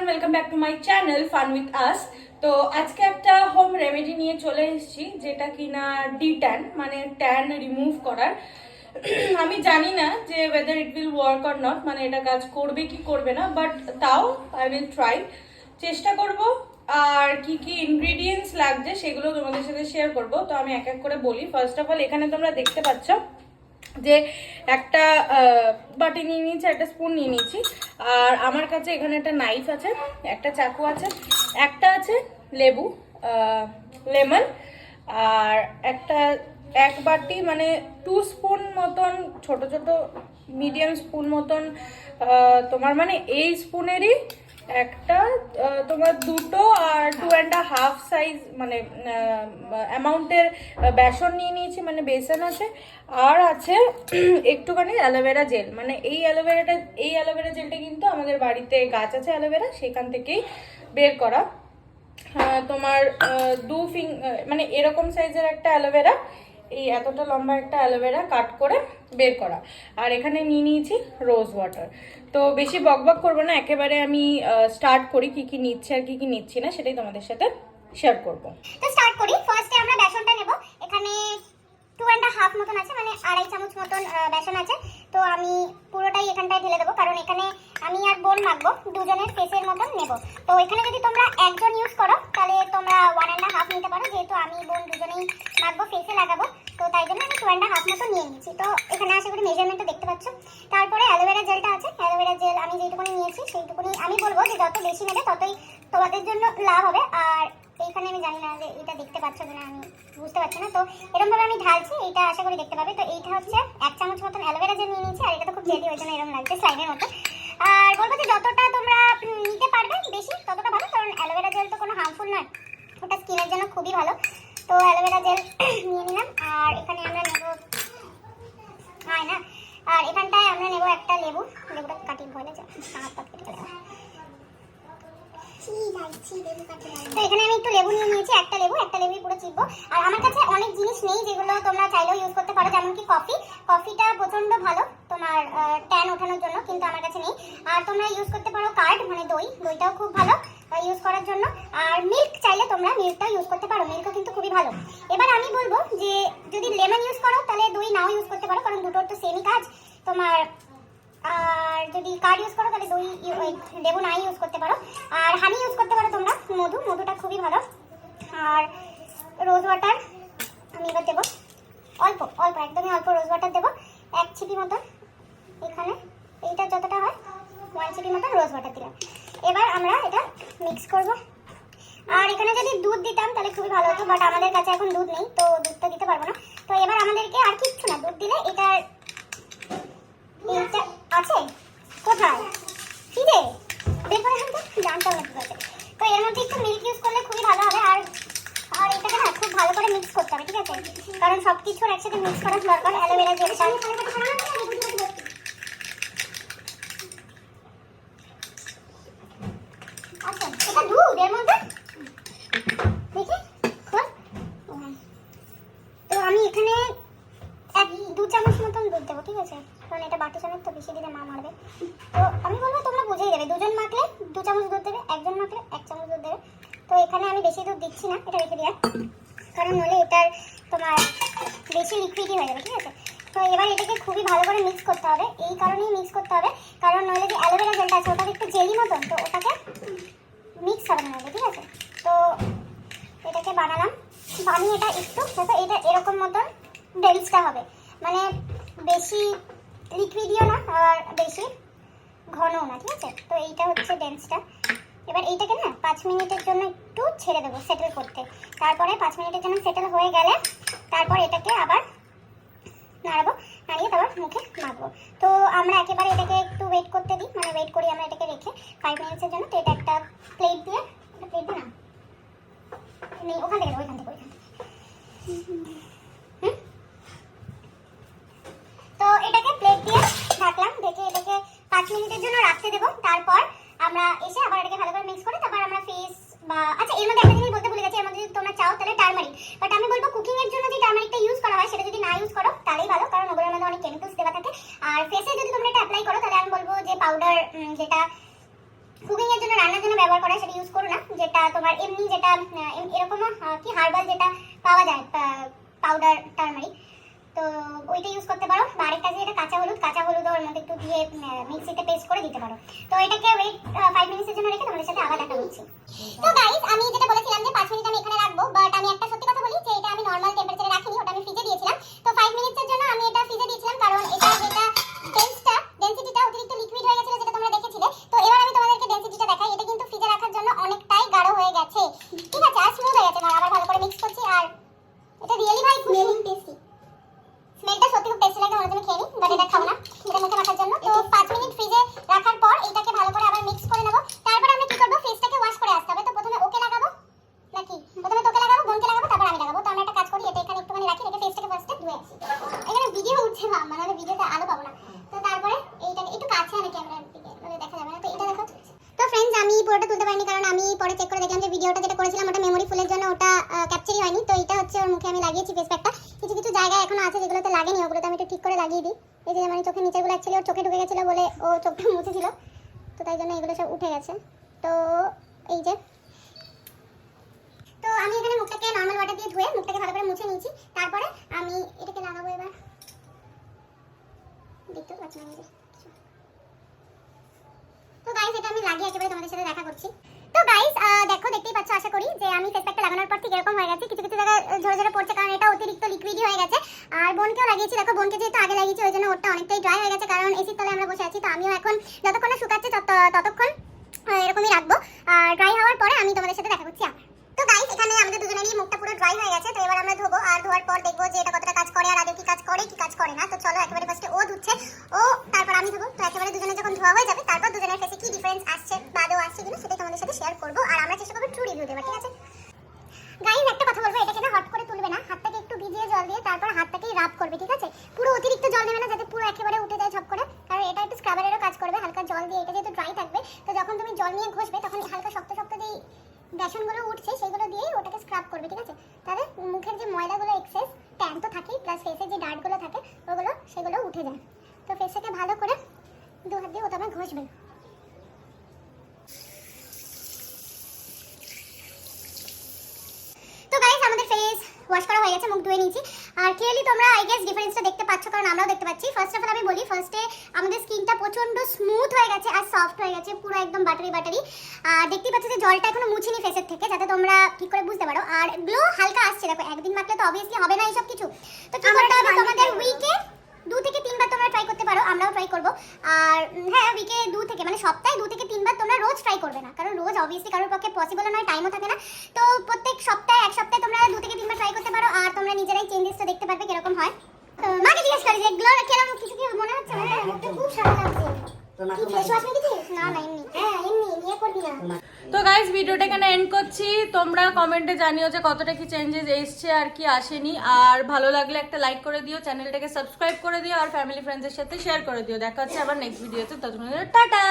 Everyone, welcome back to my channel fun with us. তো আজকে একটা হোম রেমেডি নিয়ে চলে এসেছি, যেটা কিনা ডিট্যান, মানে ট্যান রিমুভ করার। আমি জানি না যে weather it will work or not, মানে এটা কাজ করবে কি করবে না, বাট তাও আই উইল ট্রাই, চেষ্টা করব। আর কি কি ইনগ্রিডিয়েন্টস লাগছে সেগুলো তোমাদের সাথে শেয়ার করব। তো আমি এক এক করে বলি। ফার্স্ট অফ অল, এখানে তোমরা দেখতে পাচ্ছ যে একটা বাটি নিয়ে নিয়েছি, একটা স্পুন নিয়ে নিয়েছি। আর আমার কাছে এখানে একটা নাইফ আছে, একটা চাকু আছে, একটা আছে লেবু, লেমন, আর একটা এক বাটি মানে 2 স্পুন মতন, ছোট ছোট মিডিয়াম স্পুন মতন, তোমার মানে এই স্পুনেরই একটা, তোমার দুটো আর 2.5 সাইজ মানে অ্যামাউন্টের বেসন নিয়ে নিয়েছি, মানে বেসন আছে। আর আছে একটুখানি অ্যালোভেরা জেল, মানে এই অ্যালোভেরা জেলটা কিন্তু আমাদের বাড়িতে গাছ আছে অ্যালোভেরা, সেখান থেকেই বের করা। তোমার মানে এরকম সাইজের একটা অ্যালোভেরা, এই এতটা লম্বা একটা অ্যালোভেরা কাট করে বের করা। আর এখানে নিয়ে নিয়েছি রোজ ওয়াটার। তো বেশি বকবক করবো না, একেবারে আমি স্টার্ট করি কি কি নিচ্ছি আর কি কি নিচ্ছি না, সেটাই তোমাদের সাথে শেয়ার করবো। তো স্টার্ট করি। ফার্স্টে আমরা বেসনটা নেব। এখানে 2.5 মতন আছে, মানে 2.5 চামচ মতন বেসন আছে। তো আমি পুরোটাই এখানটায় ঢেলে দেবো, কারণ এখানে আমি আর বোন মাখবো, দুজনের ফেসের মতন নেব। তো এখানে যদি তোমরা একজন ইউজ করো তাহলে তোমরা 1.5 নিতে পারো, যেহেতু আমি বোন দুজনেই মাখবো, ফেসে লাগাবো। তো তাই জন্য আমি 2.5 মতো নিয়ে নিচ্ছি। তো এখানে আশা করি মেজারমেন্টটা দেখতে পাচ্ছ। তারপরে অ্যালোভেরা জেলটা আছে। অ্যালোভেরা জেল আমি যেটুকুনি নিয়েছি সেইটুকুনি আমি বলবো যে যত বেশি নেবে ততই তোমাদের জন্য লাভ হবে। আর এইখানে আমি জানি না যে এটা দেখতে পাচ্ছ কিনা, আমি বুঝতে পারছি না। তো এরকম ভাবে আমি ঢালছি, এটা আশা করি দেখতে পাবে। তো এইটা হচ্ছে 1 চামচ মতন অ্যালোভেরা জেল নিয়ে নিয়েছি। আর এটা তো খুব জেলি, ওই জন্য এরকম লাগছে স্লাইমের মতো। আর বলবো যে যতটা তোমরা নিতে পারবে বেশি ততটা ভালো, কারণ অ্যালোভেরা জেল তো কোনো হার্মফুল নয়, ওটা স্কিনের জন্য খুবই ভালো। তো অ্যালোভেরা জেল নিয়ে নিলাম। আর এখানে আমরা নেব না, আর এখানটায় আমরা নেব একটা লেবু। লেবুটা কাটি ভয় লাগে, হাত পাত কেটে গেল। তো এখানে আমি একটু লেবু নিয়ে নিয়েছি, একটা লেবুই পুরো চিপবো। আর আমার কাছে অনেক জিনিস নেই যেগুলো তোমরা চাইলেও ইউজ করতে পারো, যেমন কি কফিটা প্রচন্ড ভালো তোমার ট্যান ওঠানোর জন্য, কিন্তু আমার কাছে নেই। আর তোমরা ইউজ করতে পারো কার্ড, মানে দইটাও খুব ভালো ইউজ করার জন্য। আর মিল্ক চাইলে তোমরা মিল্কটাও ইউজ করতে পারো, মিল্কও কিন্তু খুবই ভালো। এবার আমি বলবো যে যদি লেমন ইউজ করো তাহলে দই নাও ইউজ করতে পারো, কারণ দুটোর তো সেমই কাজ তোমার। আর যদি কার্ড ইউজ করো তাহলে লেবু নাই ইউজ করতে পারো। আর হানি ইউজ করতে পারো তোমরা, মধুটা খুবই ভালো। আর রোজ ওয়াটার আমি এবার দেবো অল্প, একদমই অল্প রোজ ওয়াটার দেবো, 1 চিপি মতন। এখানে এইটা যতটা হয় 1 চিপি মতন রোজ ওয়াটার দিলাম। এবার আমরা এটা মিক্স করব। আর এখানে যদি দুধ দিতাম তাহলে খুবই ভালো হতো, বাট আমাদের কাছে এখন দুধ নেই, তো দুধটা দিতে পারবো না। তো এবার আমাদেরকে আর কিচ্ছু না, দুধ দিলে এইটা আছে কোথায় ফিরে বের করে আনতে জানতাম না ঠিক আছে। তো এর মধ্যে একটু মিল্ক ইউজ করলে খুবই ভালো হবে। আর এটাকে না খুব ভালো করে মিক্স করতে হবে, ঠিক আছে, কারণ সব কিছুর একসাথে মিক্স করার দরকার। অ্যালোভেরা জেলটা আচ্ছা, এটা দুধ এর মধ্যে দেখি খোল। তো আমি এখানে 1-2 চামচ মতন দুধ দেবো, ঠিক আছে, কারণ এটা বাটি চামচ তো বেশি দিলে মা মারবে। তো আমি বলবো তোমরা বুঝেই দেবে, দুজন মাখলে 2 চামচ দুধ দেবে, একজন মাখলে 1 চামচ দুধ দেবে। তো এখানে আমি বেশি দুধ দিচ্ছি না, এটা রেখে দেওয়ার, কারণ নইলে এটার তোমার বেশি লিকুইডই হয়ে যাবে, ঠিক আছে। তো এবার এটাকে খুবই ভালো করে মিক্স করতে হবে, এই কারণেই মিক্স করতে হবে কারণ নইলে যে অ্যালোভেরা জেলটা আছে ওটা একটু জেলি মতন, তো ওটাকে মিক্স হবে না, ঠিক আছে। তো এটাকে বানালাম, বানিয়ে এটা একটু দেখো, এটা এরকম মতন ডেন্সটা হবে, মানে বেশি লিকুইডিও না আর বেশি ঘনও না, ঠিক আছে। তো এইটা হচ্ছে ডেন্সটা। এবার এইটাকে না 5 মিনিটের জন্য একটু ছেড়ে দেবো সেটেল করতে। তারপরে 5 মিনিটের জন্য সেটেল হয়ে গেলে তারপর এটাকে আবার নাড়াবো, নাড়িয়ে তারপর মুখে মাখবো। তো আমরা একেবারে এটাকে একটু ওয়েট করতে দিই, মানে ওয়েট করি আমরা এটাকে রেখে 5 মিনিটের জন্য। তো এটা একটা প্লেট দিয়ে, প্লেট দিয়ে না নেই, ওখান থেকে তো এটাকে প্লেট দিয়ে ঢাকলাম, ঢেকে এটাকে 5 মিনিটের জন্য রাখতে দেবো। তারপর আমরা এসে আবার এটাকে ভালো করে মিক্স করে তারপর আমরা ফেস বা আচ্ছা এর মধ্যে একটা জিনিস বলতে ভুলে গেছি, এর মধ্যে যদি তোমরা চাও তাহলে টারমারিক, বাট আমি বলবো কুকিং এর জন্য যে টারমারিকটা ইউজ করা হয় সেটা যদি না ইউজ করো তাহলেই ভালো, কারণ ওগুলোর মধ্যে অনেক কেমিক্যালস দেওয়া থাকে। আর ফেসে যদি তোমরা এটা অ্যাপ্লাই করো তাহলে আমি বলবো যে পাউডার যেটা কুকিং এর জন্য, রান্নার জন্য ব্যবহার করা সেটা ইউজ করো না। যেটা তোমার এমনি যেটা এরকম কি হার্বাল যেটা পাওয়া যায় পাউডার টার্মারিক, তো ওইটা ইউজ করতে পারো। আরেকটা যে এটা কাঁচা হলুদ ওর মধ্যে একটু দিয়ে মিক্সিতে পেস্ট করে দিতে পারো। তো এটাকে ওয়েট 5 মিনিটের জন্য রেখে তোমাদের সাথে আবার দেখা হচ্ছে। তো গাইস আমি যেটা বলেছিলাম যে 5 মিনিট আমি এখানে রাখবো, বাট আমি একটা সত্যি কথা বলি যে এটা আমি নরমাল টেম্পারেচারে রাখিনি, ওটা আমি ফ্রিজে দিয়েছিলাম। তো 5 মিনিটের জন্য আমি এটা ফ্রিজে দিয়েছিলাম কারণ এটা যেটা ডেনসিটিটা অতিরিক্ত লিকুইড হয়ে গেছিল যেটা তোমরা দেখেছিলে। তো এবার আমি তোমাদেরকে ডেনসিটিটা দেখাই। এটা কিন্তু ফ্রিজে রাখার জন্য অনেকটাই গাঢ় হয়ে গেছে, ঠিক আছে, আর স্মুথ হয়ে গেছে। আবার ভালো করে মিক্স করছি, আর এটা রিয়েলি ভাই খুব টেস্টি। স্মেলটা সত্যি খুব টেস্টি লাগে, আমি খেয়ে নিই, বাট এটা খাবো না, এটা মুখে মাখার জন্য। তো 5 মিনিট ফ্রিজে রাখার পর এটাকে ভালো করে আবার মিক্স করে নেব। তারপর আমরা কি করব, ফেসটাকে ওয়াশ করে আসতে হবে। তো প্রথমে ওকে লাগাবো নাকি প্রথমে তোকে লাগাবো, বোনকে লাগাবো, তারপর আমি লাগাবো। তো আমরা একটা কাজ করি, এটা এখানে একটুখানি রাখি, রেখে ফেসটাকে ফার্স্টে ধুয়ে আসি। এখানে ভিডিও উঠছে না, মানে ভিডিওতে আলো পাবো না। তো তারপরে এইটাকে একটু কাছে আনে ক্যামেরার দিকে, মানে দেখা যাবে না। তো এটা দেখো। তো ফ্রেন্ডস আমি পুরোটা তুলতে পারিনি কারণ আমি পরে চেক করে দেখলাম যে ভিডিওটা যেটা করেছিলাম ওটা মেমোরি ফুলের জন্য ওটা ক্যাপচারই হয়নি। তো এটা হচ্ছে ওর মুখে আমি লাগিয়েছি ফেস প্যাকটা। কিছু কিছু জায়গায় এখনো আছে যেগুলোতে লাগেনি, ওগুলোতে আমি একটু ঠিক করে লাগিয়ে দিই। এই যে মানে চোখের নিচেরগুলো অ্যাকচুয়ালি ওর চোখে ঢুকে গেছিলো বলে ও চোখটা মুছেছিল, তো তাই জন্য এগুলো সব উঠে গেছে। তো এই যে, তো আমি এখানে মুখটাকে নরমাল ওয়াটার দিয়ে ধুয়ে মুখটাকে ভালো করে মুছে নিয়েছি। তারপরে আমি এটাকে লাগাবো। এবার দেখতে পাচ্ছি না। তো গাইস এটা আমি লাগিয়ে একেবারে তোমাদের সাথে দেখা করছি। তো গাইস দেখো, দেখতেই পাচ্ছ আশা করি যে আমি ফেস প্যাকটা লাগানোর পর ঠিক এরকম হয়ে গেছে। কিছু কিছু জায়গায় ঝরে ঝরে পড়ছে কারণ এটা অতিরিক্ত লিকুইডই হয়ে গেছে। আর বোনকেও লাগিয়েছি, দেখো বোনকে যেহেতু আগে লাগিয়েছি ওই জন্য ওটা অনেকটাই ড্রাই হয়ে গেছে কারণ এসির তলে আমরা বসে আছি। তো আমিও এখন যতক্ষণ না শুকাচ্ছে ততক্ষণ এরকমই রাখবো। আর ড্রাই হওয়ার পরে আমি তোমাদের সাথে দেখা করছি আবার। তো গাইস এখানে আমাদের দুজনেরই মুখটা পুরো ড্রাই হয়ে গেছে। তো এবার আমরা ধোবো, আর ধোয়ার পর দেখবো যে এটা কতটা কাজ করে আর আগে কি কাজ করে কি কাজ করে না। তো চলো একেবারে ফার্স্টে ও ধুচ্ছে, ও তারপর আমি ধোবো। তো একেবারে দুজনে যখন ধোয়া হয়ে যাবে তারপর দুজনের ফেসে কি ডিফারেন্স আসছে বাদেও আসছে কিনা সেটাই তোমাদের সাথে শেয়ার করবো। আর আমরা চেষ্টা করবো ট্রু রিভিউ দেওয়ার, ঠিক আছে। গাইস একটা কথা বলবো, এটাকে না হট করে তুলবে না, হাতটাকে একটু ভিজিয়ে জল দিয়ে তারপর হাতটাকেই রাব করবে, ঠিক আছে। পুরো অতিরিক্ত জল নেবে না যাতে পুরো একেবারে উঠে যায় ঝপ করে, কারণ এটা একটু স্ক্রাবারেরও কাজ করবে। হালকা জল দিয়ে এটা যেহেতু ড্রাই থাকবে, তো যখন তুমি জল নিয়ে ঘষবে তখন হালকা শক্ত শক্ত যেই বেসনগুলো উঠছে সেগুলো দিয়ে ওটাকে স্ক্রাব করবে, ঠিক আছে। তাহলে মুখের যে ময়লাগুলো এক্সেস ট্যান তো থাকেই, প্লাস ফেসের যে ডার্টগুলো থাকে সেগুলো উঠে যায়। তো ফেসটাকে ভালো করে দু হাত দিয়ে ওটা ঘষবে। তো গাইস আমাদের ফেস ওয়াশ করা হয়ে গেছে, মুখ ধুয়ে নিয়েছি। আর ক্লিয়ারলি তোমরা আই গেস ডিফারেন্সটা দেখতে পাচ্ছ কারণ আমরাও দেখতে পাচ্ছি। ফার্স্ট অফ অল আমি বলি, ফার্স্টে আমাদের স্কিনটা প্রচন্ড স্মুথ হয়ে গেছে আর সফট হয়ে গেছে, পুরো একদম বাটারি বাটারি। আর দেখতেই পাচ্ছ যে জলটা এখনো মুছিনি ফেসের থেকে, যাতে তোমরা ঠিক করে বুঝতে পারো। আর গ্লো হালকা আসছে, দেখো একদিন মাখলে তো অবভিয়াসলি হবে না এইসব কিছু। তো কি করতে হবে, তোমাদের উইকে 2 থেকে 3 বার তোমরা ট্রাই করতে পারো, আমরাও ট্রাই করব। আর হ্যাঁ উইকে 2 থেকে মানে সপ্তাহে 2 থেকে 3 বার তোমরা রোজ ট্রাই করবে না, কারণ রোজ অবভিয়াসলি কারোর পক্ষে পসিবল নয়, টাইমও থাকে না। তো প্রত্যেক সপ্তাহে এক সপ্তাহে তোমরা 2 থেকে 3 বার ট্রাই করতে পারো, আর তোমরা নিজেরাই চেঞ্জেসটা দেখতে পারবে কিরকম হয়। তো মাকে জিজ্ঞেস করি যে গ্লো কেরকম, কিছু কি মনে হচ্ছে? মানে মুখটা খুব সাদা লাগছে। কি ফেস ওয়াশ নিয়েছিস? না না এমনি, হ্যাঁ এমনি নিয়ে করবি না। তো গাইস ভিডিওটা এখানে এন্ড করছি। তোমরা কমেন্টে জানিও যে কতটা কি চেঞ্জেস এসছে আর কি আসেনি। আর ভালো লাগলে একটা লাইক করে দিও, চ্যানেলটাকে সাবস্ক্রাইব করে দিও, আর ফ্যামিলি ফ্রেন্ডসের সাথে শেয়ার করে দিও। দেখা হচ্ছে আবার নেক্সট ভিডিওতে, ততক্ষণ টাটা।